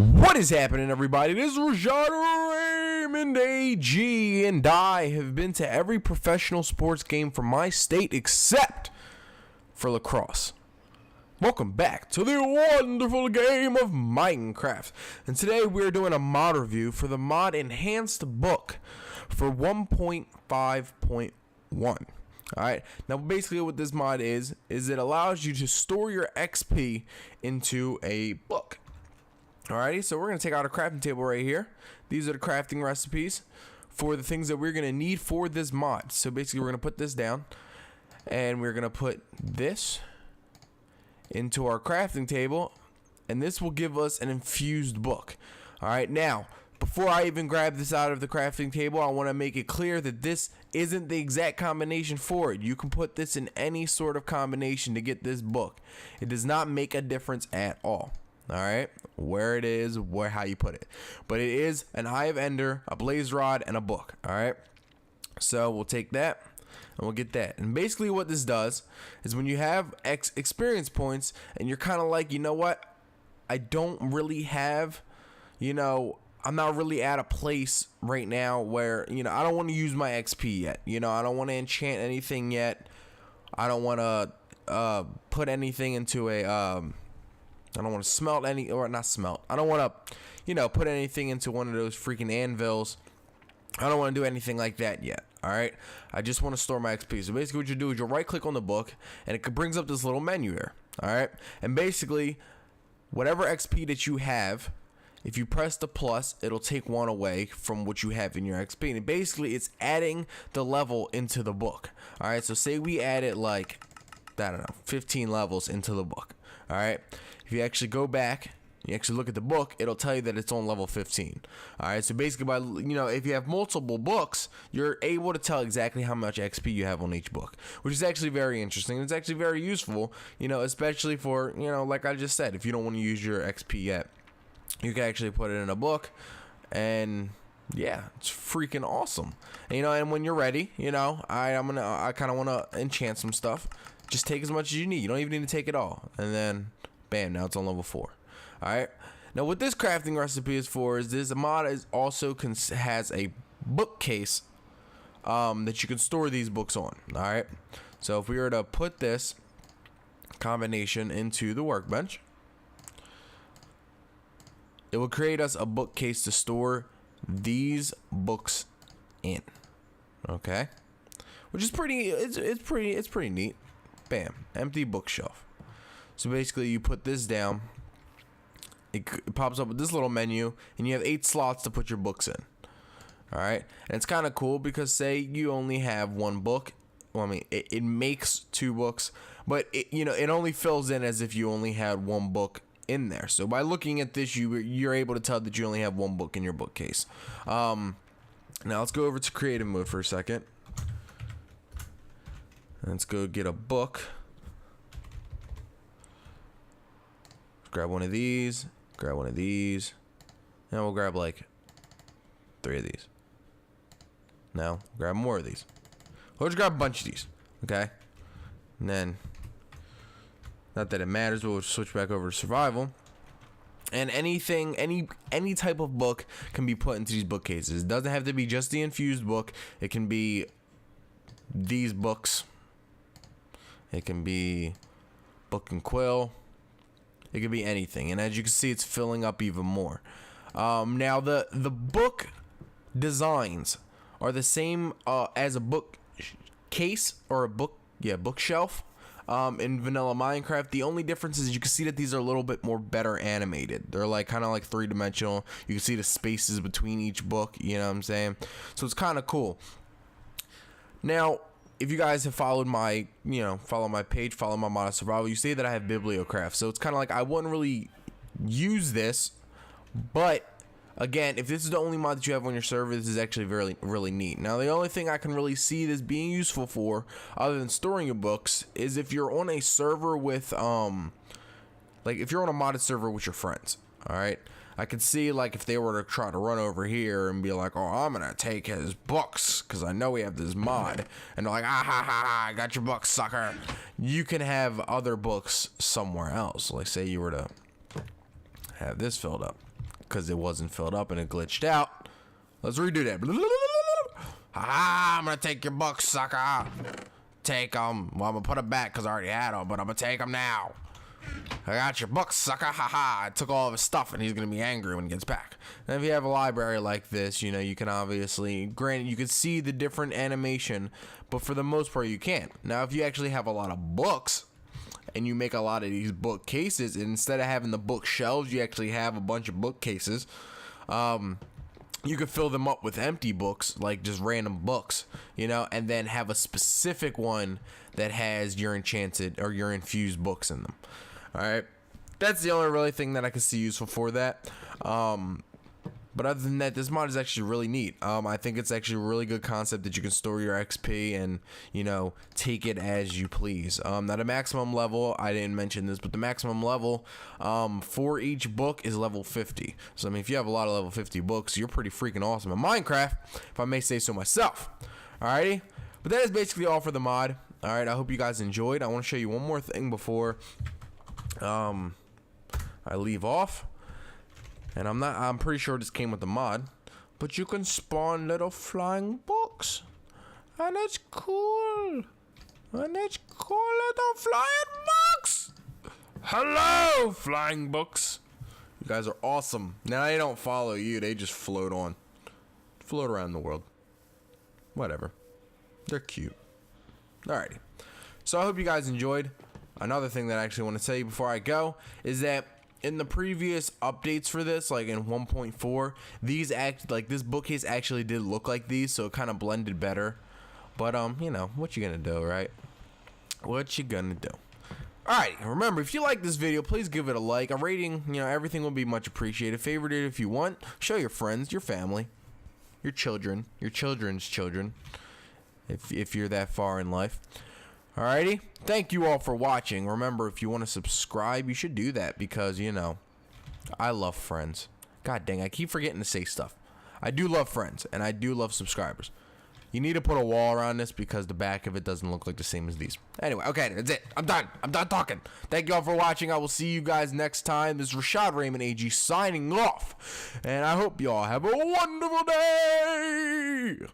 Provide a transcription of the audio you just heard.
What is happening, everybody? This is Rashad Raymond AG, and I have been to every professional sports game from my state except for lacrosse. Welcome back to the wonderful game of Minecraft. And today we're doing a mod review for the mod Enhanced Book for 1.5.1. Alright, now basically what this mod is it allows you to store your XP into a book. Alrighty, so we're going to take out a crafting table right here. These are the crafting recipes for the things that we're going to need for this mod. So basically we're going to put this down, and we're going to put this into our crafting table, and this will give us an infused book. Alright, now, before I even grab this out of the crafting table, I want to make it clear that this isn't the exact combination for it. You can put this in any sort of combination to get this book. It does not make a difference at all. Alright, where it is, how you put it. But it is an Eye of Ender, a Blaze Rod, and a book. Alright, so we'll take that and we'll get that. And basically what this does is when you have experience points and you're kind of like, you know what, I don't really have, I'm not really at a place right now where, I don't want to use my XP yet. I don't want to enchant anything yet. I don't want to put anything into a I don't want to smelt any, or not smelt. I don't want to, put anything into one of those freaking anvils. I don't want to do anything like that yet. All right. I just want to store my XP. So basically what you do is you'll right click on the book and it brings up this little menu here. All right. And basically whatever XP that you have, if you press the plus, it'll take one away from what you have in your XP. And basically it's adding the level into the book. All right. So say we added like, I don't know, 15 levels into the book. All right. If you actually go back, you actually look at the book, it'll tell you that it's on level 15. All right, so basically by, if you have multiple books, you're able to tell exactly how much XP you have on each book, which is actually very interesting. It's actually very useful, especially for, like I just said, if you don't want to use your XP yet, you can actually put it in a book, and yeah, it's freaking awesome. And, and when you're ready, I kind of want to enchant some stuff. Just take as much as you need. You don't even need to take it all, and then bam, now it's on level 4. Alright, now what this crafting recipe is for is this mod is also has a bookcase that you can store these books on. Alright, so if we were to put this combination into the workbench, it will create us a bookcase to store these books in. Okay, which is pretty, it's pretty neat. Bam, empty bookshelf. So basically you put this down, it pops up with this little menu, and you have 8 slots to put your books in. Alright, and it's kind of cool because say you only have one book, well, I mean it makes 2 books, but it only fills in as if you only had one book in there. So by looking at this, you're able to tell that you only have one book in your bookcase. Now let's go over to creative mode for a second. Let's go get a book. Grab one of these, grab one of these, and we'll grab like 3 of these. Now, grab more of these. We'll just grab a bunch of these, okay? And then, not that it matters, we'll switch back over to survival. And anything, any type of book can be put into these bookcases. It doesn't have to be just the infused book. It can be these books. It can be book and quill. It could be anything, and as you can see, it's filling up even more. Now the book designs are the same as a book case or a bookshelf in vanilla Minecraft. The only difference is you can see that these are a little bit more better animated. They're like kind of like 3-dimensional. You can see the spaces between each book. You know what I'm saying? So it's kind of cool. Now, if you guys have followed my, follow my page, follow my mod of survival, you see that I have Bibliocraft. So it's kind of like I wouldn't really use this, but again, if this is the only mod that you have on your server, this is actually really neat. Now, the only thing I can really see this being useful for, other than storing your books, is if you're on a server with, like if you're on a modded server with your friends. All right. I could see like if they were to try to run over here and be like, oh, I'm gonna take his books because I know we have this mod, and they're like, ah ha ha ha, I got your books, sucker. You can have other books somewhere else. Like say you were to have this filled up. because it wasn't filled up and it glitched out. Let's redo that. Ah, I'm gonna take your books, sucker. Take them. Well, I'm gonna put them back because I already had them, but I'm gonna take them now. I got your books, sucker. Haha. I took all of his stuff and he's gonna be angry when he gets back. And if you have a library like this, you know, you can obviously, granted, you can see the different animation, but for the most part, you can't. Now, if you actually have a lot of books and you make a lot of these bookcases, and instead of having the bookshelves, you actually have a bunch of bookcases, you could fill them up with empty books, like just random books, you know, and then have a specific one that has your enchanted or your infused books in them. All right, that's the only really thing that I can see useful for that. But other than that, this mod is actually really neat. I think it's actually a really good concept that you can store your XP and, you know, take it as you please. Now the maximum level, I didn't mention this, but the maximum level for each book is level 50. So, I mean, if you have a lot of level 50 books, you're pretty freaking awesome in Minecraft, if I may say so myself. Alrighty, but that is basically all for the mod. Alright, I hope you guys enjoyed. I want to show you one more thing before I leave off. And I'm pretty sure this came with the mod, but you can spawn little flying books, and it's cool. And it's cool little flying books. Hello, flying books. You guys are awesome. Now they don't follow you; they just float around the world. Whatever. They're cute. Alrighty. So I hope you guys enjoyed. Another thing that I actually want to tell you before I go is that in the previous updates for this, like in 1.4, this bookcase actually did look like these, so it kind of blended better. But you know, what you gonna do, right? What you gonna do? Alright, remember, if you like this video, please give it a like, a rating, you know, everything will be much appreciated. Favorite it if you want. Show your friends, your family, your children, your children's children, if you're that far in life. Alrighty, thank you all for watching. Remember, if you want to subscribe, you should do that because, you know, I love friends. God dang, I keep forgetting to say stuff. I do love friends, and I do love subscribers. You need to put a wall around this because the back of it doesn't look like the same as these. Anyway, okay, that's it. I'm done. I'm done talking. Thank you all for watching. I will see you guys next time. This is Rashad Raymond AG signing off, and I hope you all have a wonderful day.